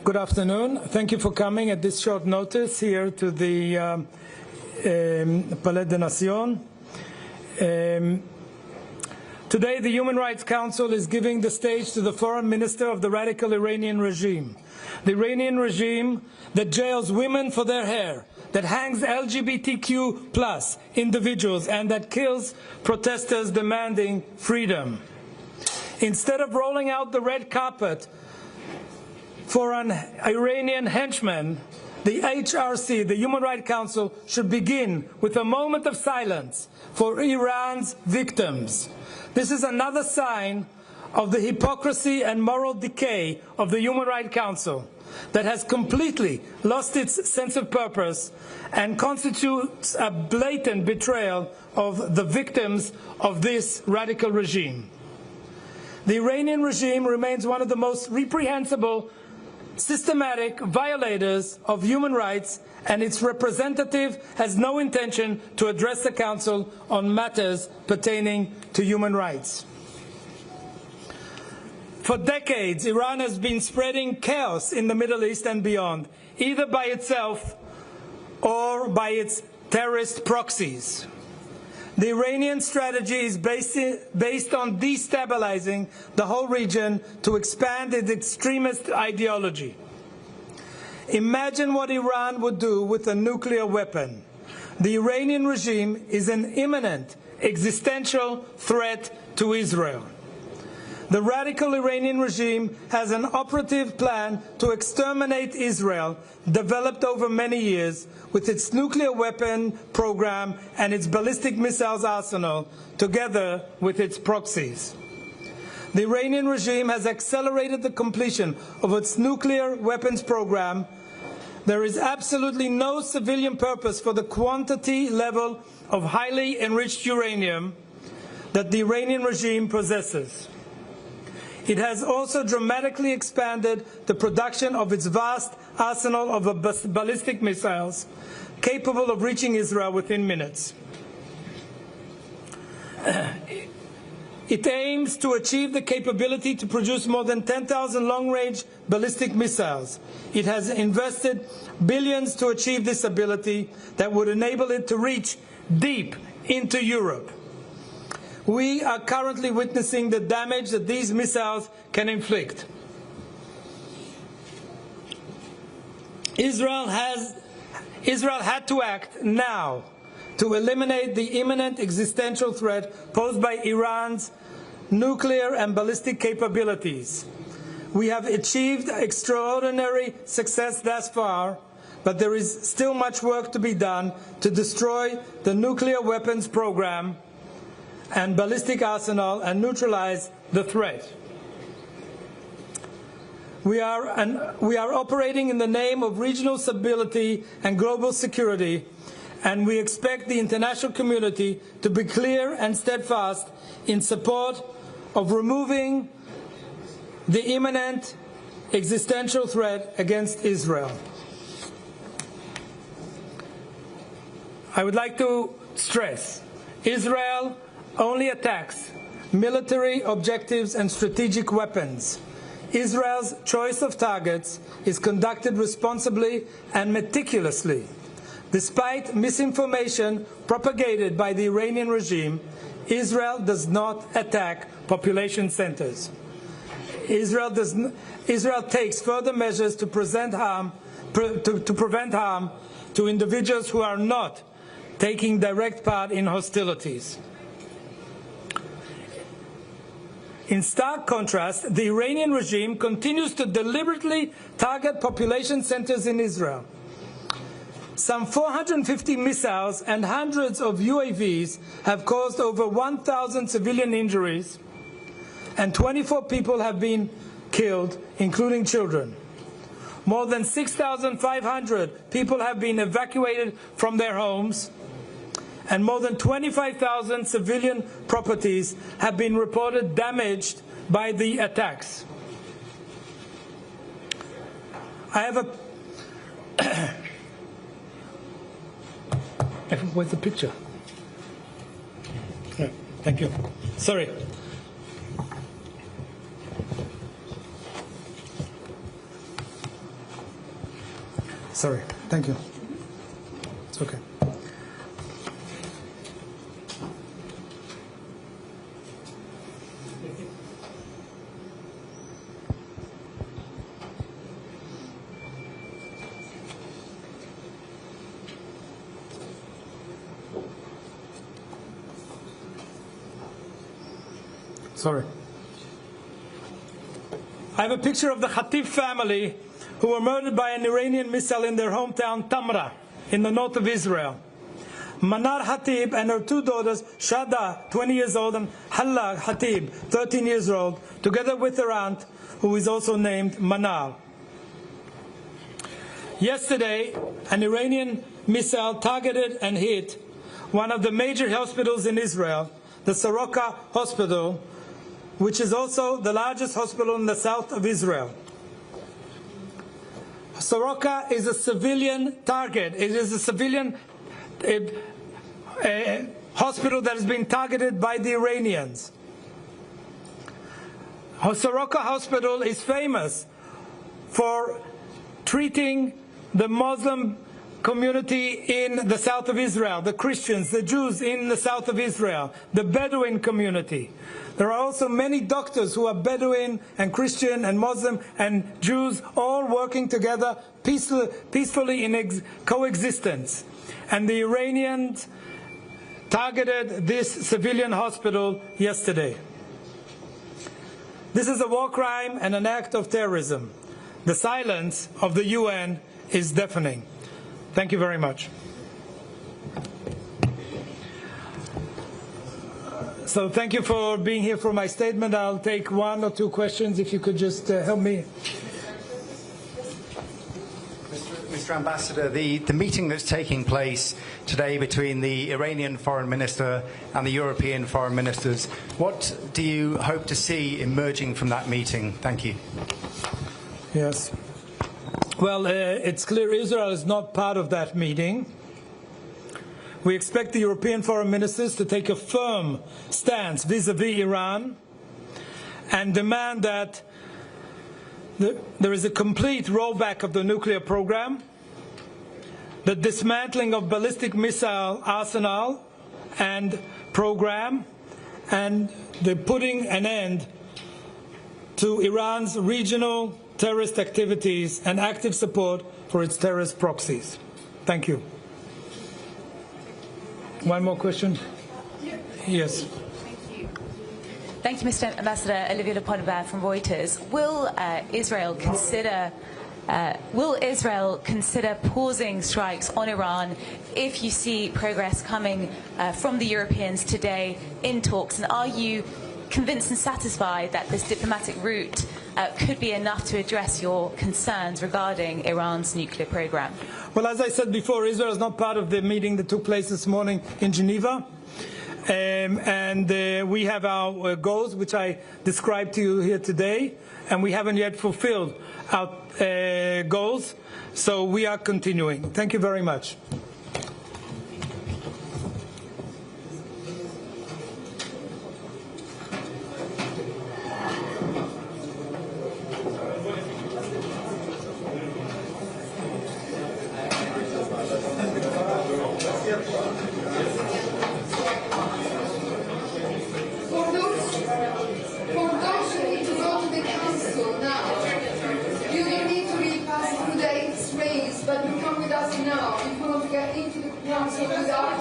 Good afternoon. Thank you for coming at this short notice here to the Palais des Nations. Today, the Human Rights Council is giving the stage to the foreign minister of the radical Iranian regime. The Iranian regime that jails women for their hair, that hangs LGBTQ+ individuals, and that kills protesters demanding freedom. Instead of rolling out the red carpet for an Iranian henchman, the HRC, the Human Rights Council, should begin with a moment of silence for Iran's victims. This is another sign of the hypocrisy and moral decay of the Human Rights Council that has completely lost its sense of purpose and constitutes a blatant betrayal of the victims of this radical regime. The Iranian regime remains one of the most reprehensible, systematic violators of human rights, and its representative has no intention to address the Council on matters pertaining to human rights. For decades, Iran has been spreading chaos in the Middle East and beyond, either by itself or by its terrorist proxies. The Iranian strategy is based on destabilizing the whole region to expand its extremist ideology. Imagine what Iran would do with a nuclear weapon. The Iranian regime is an imminent existential threat to Israel. The radical Iranian regime has an operative plan to exterminate Israel, developed over many years, with its nuclear weapon program and its ballistic missiles arsenal, together with its proxies. The Iranian regime has accelerated the completion of its nuclear weapons program. There is absolutely no civilian purpose for the quantity level of highly enriched uranium that the Iranian regime possesses. It has also dramatically expanded the production of its vast arsenal of ballistic missiles, capable of reaching Israel within minutes. It aims to achieve the capability to produce more than 10,000 long-range ballistic missiles. It has invested billions to achieve this ability that would enable it to reach deep into Europe. We are currently witnessing the damage that these missiles can inflict. Israel had to act now to eliminate the imminent existential threat posed by Iran's nuclear and ballistic capabilities. We have achieved extraordinary success thus far, but there is still much work to be done to destroy the nuclear weapons program and ballistic arsenal and neutralize the threat. We are operating in the name of regional stability and global security, and we expect the international community to be clear and steadfast in support of removing the imminent existential threat against Israel. I would like to stress, Israel only attacks military objectives and strategic weapons. Israel's choice of targets is conducted responsibly and meticulously. Despite misinformation propagated by the Iranian regime, Israel does not attack population centers. Israel takes further measures to prevent harm to individuals who are not taking direct part in hostilities. In stark contrast, the Iranian regime continues to deliberately target population centers in Israel. Some 450 missiles and hundreds of UAVs have caused over 1,000 civilian injuries, and 24 people have been killed, including children. More than 6,500 people have been evacuated from their homes, and more than 25,000 civilian properties have been reported damaged by the attacks. I have a where's the picture? Yeah, thank you. Sorry. Sorry. Thank you. It's okay. Sorry. I have a picture of the Khatib family who were murdered by an Iranian missile in their hometown Tamra in the north of Israel. Manar Khatib and her two daughters, Shada, 20 years old, and Halla Khatib, 13 years old, together with her aunt, who is also named Manar. Yesterday, an Iranian missile targeted and hit one of the major hospitals in Israel, the Soroka Hospital, which is also the largest hospital in the south of Israel. Soroka is a civilian target. It is a civilian hospital that has been targeted by the Iranians. Soroka Hospital is famous for treating the Muslim community in the south of Israel, the Christians, the Jews in the south of Israel, the Bedouin community. There are also many doctors who are Bedouin and Christian and Muslim and Jews all working together peacefully in coexistence. And the Iranians targeted this civilian hospital yesterday. This is a war crime and an act of terrorism. The silence of the UN is deafening. Thank you very much. So thank you for being here for my statement. I'll take one or two questions if you could just help me. Mr. Ambassador, the meeting that's taking place today between the Iranian Foreign Minister and the European Foreign Ministers, what do you hope to see emerging from that meeting? Thank you. Yes. Well, it's clear Israel is not part of that meeting. We expect the European foreign ministers to take a firm stance vis-à-vis Iran and demand that there is a complete rollback of the nuclear program, the dismantling of ballistic missile arsenal and program, and the putting an end to Iran's regional terrorist activities and active support for its terrorist proxies. Thank you. One more question? Yes. Thank you. Thank you, Mr. Ambassador. Olivia Leponova from Reuters. Will Israel consider pausing strikes on Iran if you see progress coming from the Europeans today in talks? And are you convinced and satisfied that this diplomatic route could be enough to address your concerns regarding Iran's nuclear program? Well, as I said before, Israel is not part of the meeting that took place this morning in Geneva. We have our goals, which I described to you here today, and we haven't yet fulfilled our goals, so we are continuing. Thank you very much. But you come with us now. If you want to get into the council without